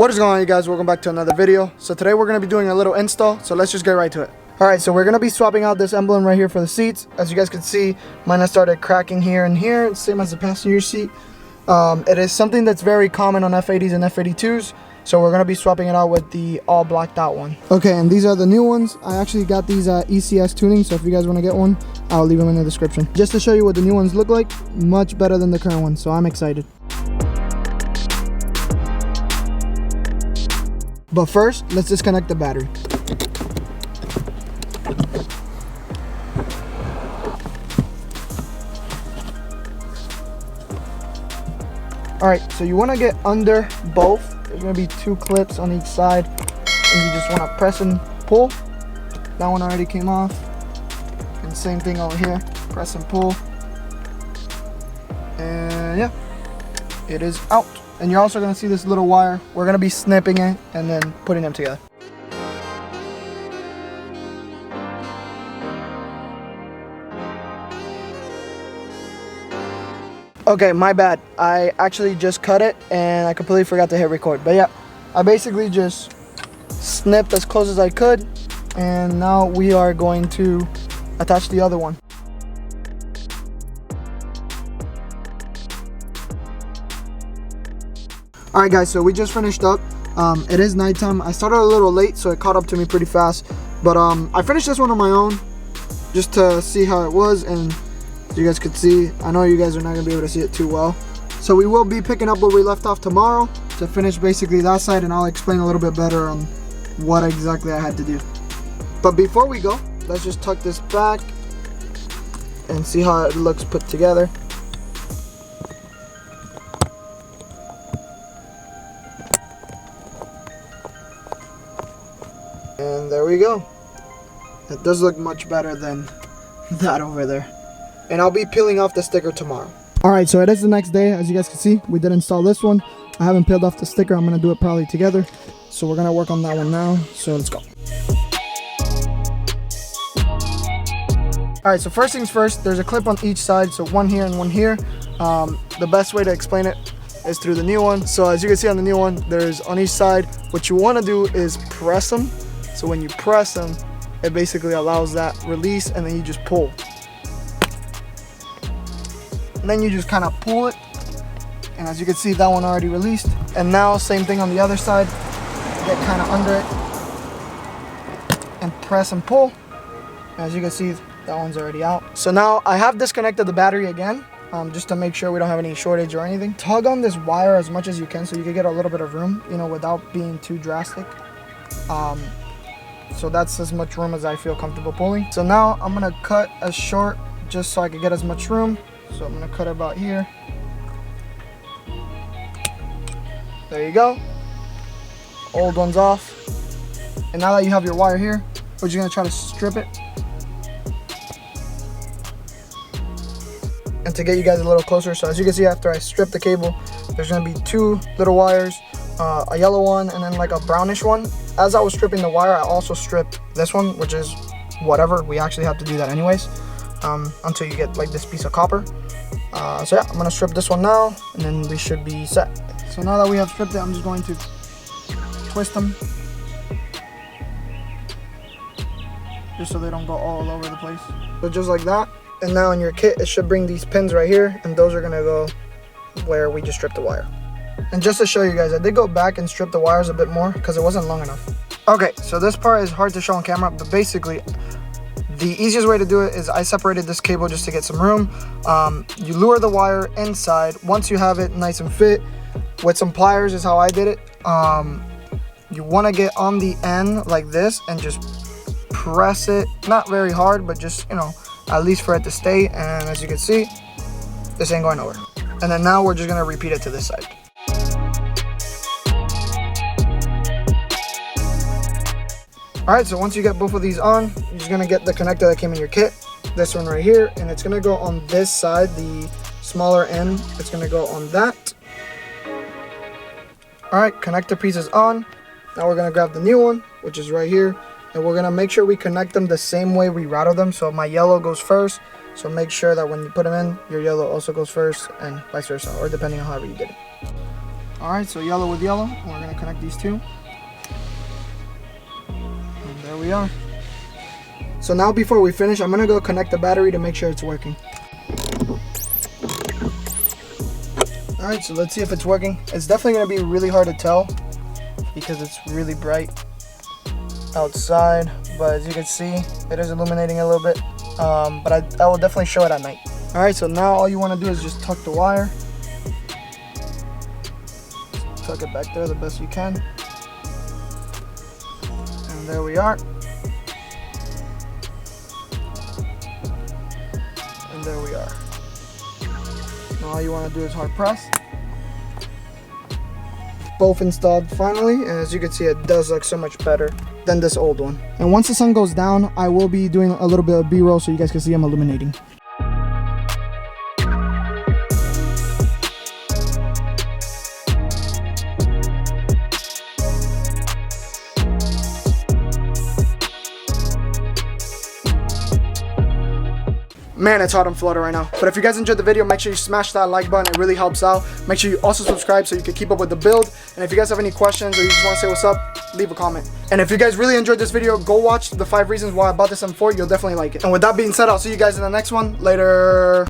What is going on, you guys? Welcome back to another video. So today we're going to be doing a little install, so let's just get right to it. Alright, so we're going to be swapping out this emblem right here for the seats. As you guys can see, mine has started cracking here and here, same as the passenger seat. It is something that's very common on F80s and F82s, so we're going to be swapping it out with the all blacked out one. Okay, and these are the new ones. I actually got these at ECS Tuning, so if you guys want to get one, I'll leave them in the description. Just to show you what the new ones look like, much better than the current ones, so I'm excited. But first, let's disconnect the battery. Alright, so you want to get under both. There's going to be two clips on each side, and you just want to press and pull. That one already came off. And same thing over here, press and pull. And yeah, it is out. And you're also going to see this little wire. We're going to be snipping it and then putting them together. Okay, my bad. I actually just cut it and I completely forgot to hit record. But yeah, I basically just snipped as close as I could. And now we are going to attach the other one. Alright guys, so we just finished up. It is nighttime. I started a little late, so it caught up to me pretty fast. But I finished this one on my own just to see how it was, and as you guys could see, I know you guys are not going to be able to see it too well. So we will be picking up where we left off tomorrow to finish basically that side, and I'll explain a little bit better on what exactly I had to do. But before we go, let's just tuck this back and see how it looks put together. And there we go. It does look much better than that over there. And I'll be peeling off the sticker tomorrow. Alright, so it is the next day. As you guys can see, we did install this one. I haven't peeled off the sticker. I'm going to do it probably together. So we're going to work on that one now. So let's go. Alright, so first things first, there's a clip on each side. So one here and one here. The best way to explain it is through the new one. So as you can see on the new one, there's on each side. What you want to do is press them. So when you press them, it basically allows that release, and then you just pull. And then you just kind of pull it, and as you can see, that one already released. And now same thing on the other side. Get kind of under it and press and pull. And as you can see, that one's already out. So now I have disconnected the battery again, just to make sure we don't have any shortage or anything. Tug on this wire as much as you can so you can get a little bit of room, you know, without being too drastic. So that's as much room as I feel comfortable pulling. So now I'm gonna cut as short just so I can get as much room. So I'm gonna cut about here. There you go. Old one's off. And now that you have your wire here, we're just gonna try to strip it. And to get you guys a little closer, so as you can see, after I strip the cable, there's gonna be two little wires, a yellow one and then like a brownish one. As I was stripping the wire, I also stripped this one, which is whatever. We actually have to do that anyways, until you get like this piece of copper. So yeah, I'm gonna strip this one now, and then we should be set. So now that we have stripped it, I'm just going to twist them, just so they don't go all over the place. So just like that. And now in your kit, it should bring these pins right here, and those are gonna go where we just stripped the wire. And just to show you guys, I did go back and strip the wires a bit more because it wasn't long enough. Okay, so this part is hard to show on camera, but basically the easiest way to do it is I separated this cable just to get some room. You lure the wire inside. Once you have it nice and fit, with some pliers is how I did it. You want to get on the end like this and just press it, not very hard, but just, you know, at least for it to stay. And as you can see, this ain't going nowhere. And then now we're just going to repeat it to this side. Alright, so once you get both of these on, you're just going to get the connector that came in your kit, this one right here, and it's going to go on this side, the smaller end, it's going to go on that. Alright, connector piece is on. Now we're going to grab the new one, which is right here, and we're going to make sure we connect them the same way we routed them. So my yellow goes first, so make sure that when you put them in, your yellow also goes first, and vice versa, or depending on however you did it. Alright, so yellow with yellow. We're going to connect these two. And there we are. So now before we finish, I'm going to go connect the battery to make sure it's working. Alright, so let's see if it's working. It's definitely going to be really hard to tell because it's really bright outside. But as you can see, it is illuminating a little bit. But I will definitely show it at night. Alright, so now all you want to do is just tuck the wire. Tuck it back there the best you can. And there we are. And there we are. Now all you want to do is hard press. Both installed finally, and as you can see, it does look so much better than this old one. And once the sun goes down, I will be doing a little bit of B-roll so you guys can see I'm illuminating. Man, it's hot in Florida right now. But if you guys enjoyed the video, make sure you smash that like button. It really helps out. Make sure you also subscribe so you can keep up with the build. And if you guys have any questions or you just want to say what's up, leave a comment. And if you guys really enjoyed this video, go watch the 5 reasons why I bought this M4. You'll definitely like it. And with that being said, I'll see you guys in the next one. Later.